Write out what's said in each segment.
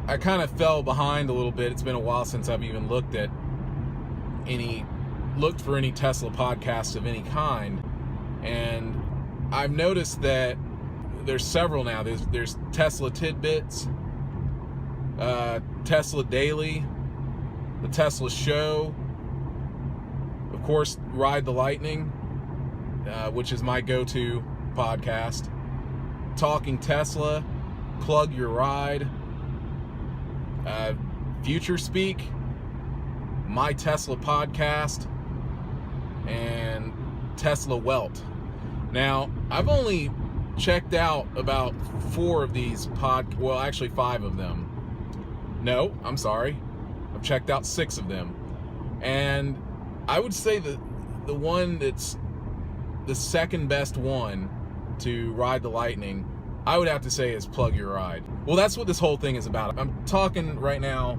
I kind of fell behind a little bit. It's been a while since I've even looked for any Tesla podcasts of any kind, and I've noticed that there's several now. There's Tesla Tidbits, Tesla Daily, the Tesla Show, of course, Ride the Lightning, which is my go-to podcast, Talking Tesla, Plug Your Ride, Future Speak, My Tesla Podcast, and Tesla Welt. Now, I've only checked out about 4 of these well, actually 5 of them. No, I'm sorry. I've checked out 6 of them. And I would say that the one that's the second best one to Ride the Lightning, I would have to say, is Plug Your Ride. Well, that's what this whole thing is about. I'm talking right now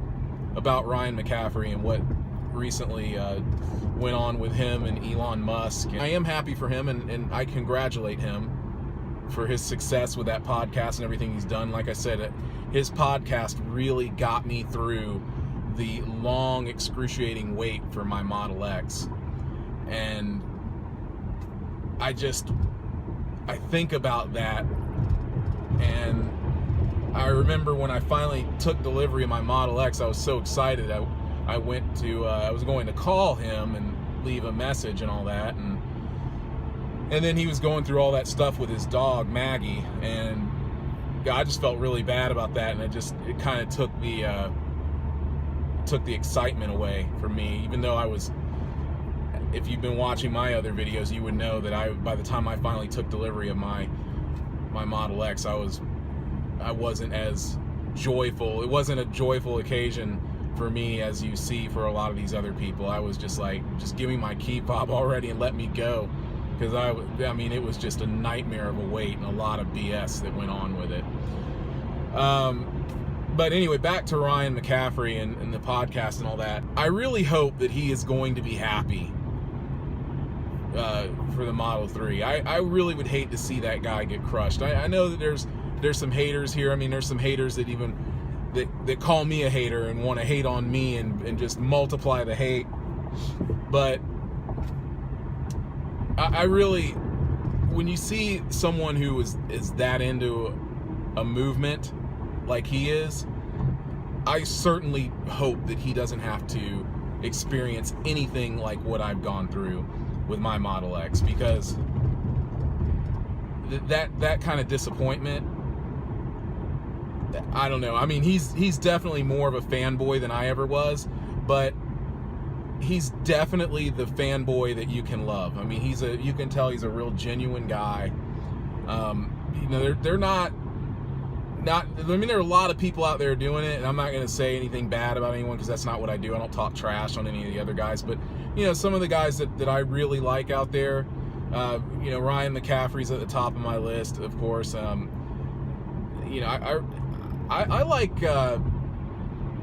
about Ryan McCaffrey and what recently went on with him and Elon Musk. I am happy for him, and I congratulate him for his success with that podcast and everything he's done. Like I said, his podcast really got me through the long, excruciating wait for my Model X. And I think about that, and I remember when I finally took delivery of my Model X, I was so excited. I was going to call him and leave a message and all that, and then he was going through all that stuff with his dog Maggie, and I just felt really bad about that, and it kind of took the excitement away from me. Even though if you've been watching my other videos, you would know that by the time I finally took delivery of my Model X, I wasn't as joyful. It wasn't a joyful occasion for me as you see for a lot of these other people. I was just like, just give me my key fob already and let me go, because I mean, it was just a nightmare of a wait and a lot of BS that went on with it. But anyway, back to Ryan McCaffrey and the podcast and all that. I really hope that he is going to be happy for the Model 3. I really would hate to see that guy get crushed. I know that there's some haters here. I mean, there's some haters that even that call me a hater and want to hate on me and just multiply the hate. But I really, when you see someone who is that into a movement like he is, I certainly hope that he doesn't have to experience anything like what I've gone through with my Model X, because that kind of disappointment, I don't know. I mean, he's definitely more of a fanboy than I ever was, but he's definitely the fanboy that you can love. I mean, you can tell he's a real genuine guy. They're not. I mean, there are a lot of people out there doing it, and I'm not going to say anything bad about anyone, because that's not what I do. I don't talk trash on any of the other guys, but some of the guys that I really like out there, Ryan McCaffrey's at the top of my list, of course. I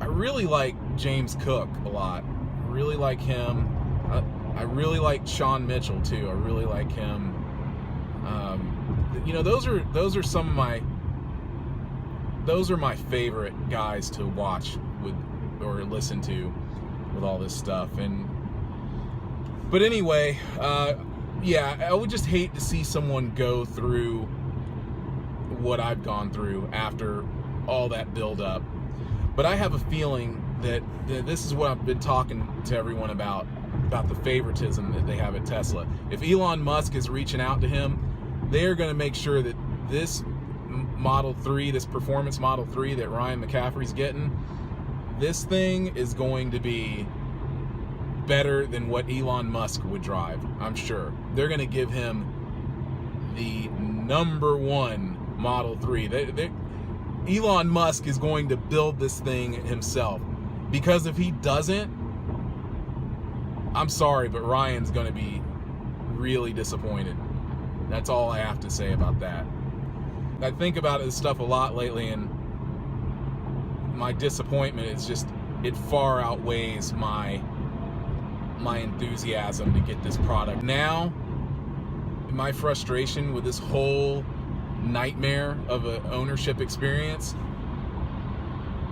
really like James Cooke a lot. I really like him. I really like Sean Mitchell too. I really like him. Those are my favorite guys to watch with or listen to with all this stuff. But anyway, I would just hate to see someone go through what I've gone through after all that build up. But I have a feeling that this is what I've been talking to everyone about the favoritism that they have at Tesla. If Elon Musk is reaching out to him, they're going to make sure that this Model 3, this performance Model 3 that Ryan McCaffrey's getting, this thing is going to be better than what Elon Musk would drive. I'm sure they're going to give him the #1 Model 3. Elon Musk is going to build this thing himself, because if he doesn't, I'm sorry, but Ryan's going to be really disappointed. That's all I have to say about that. I think about this stuff a lot lately, and my disappointment is just, it far outweighs my enthusiasm to get this product. Now, my frustration with this whole nightmare of an ownership experience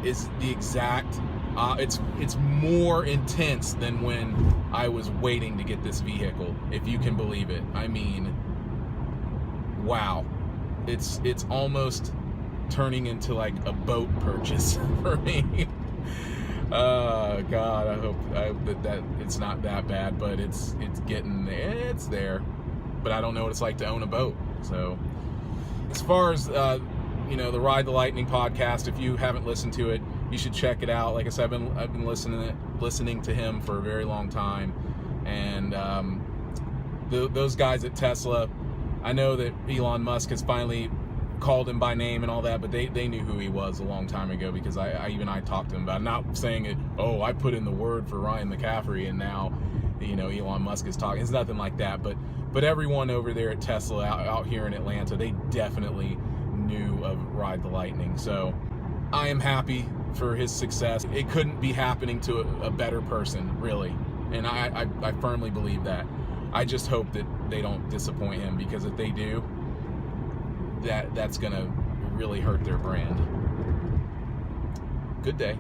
is the exact it's more intense than when I was waiting to get this vehicle, if you can believe it. I mean, wow. It's almost turning into like a boat purchase for me. God, I hope that it's not that bad, but it's getting there. It's there, but I don't know what it's like to own a boat. So as far as the Ride the Lightning podcast, if you haven't listened to it, you should check it out. Like I said, I've been listening to him for a very long time, and those guys at Tesla, I know that Elon Musk has finally called him by name and all that, but they knew who he was a long time ago, because I talked to him about it. Not saying it, oh, I put in the word for Ryan McCaffrey and now Elon Musk is talking. It's nothing like that, but everyone over there at Tesla out here in Atlanta, they definitely knew of Ride the Lightning. So I am happy for his success. It couldn't be happening to a better person, really, and I firmly believe that. I just hope that they don't disappoint him, because if they do, that's gonna really hurt their brand. Good day.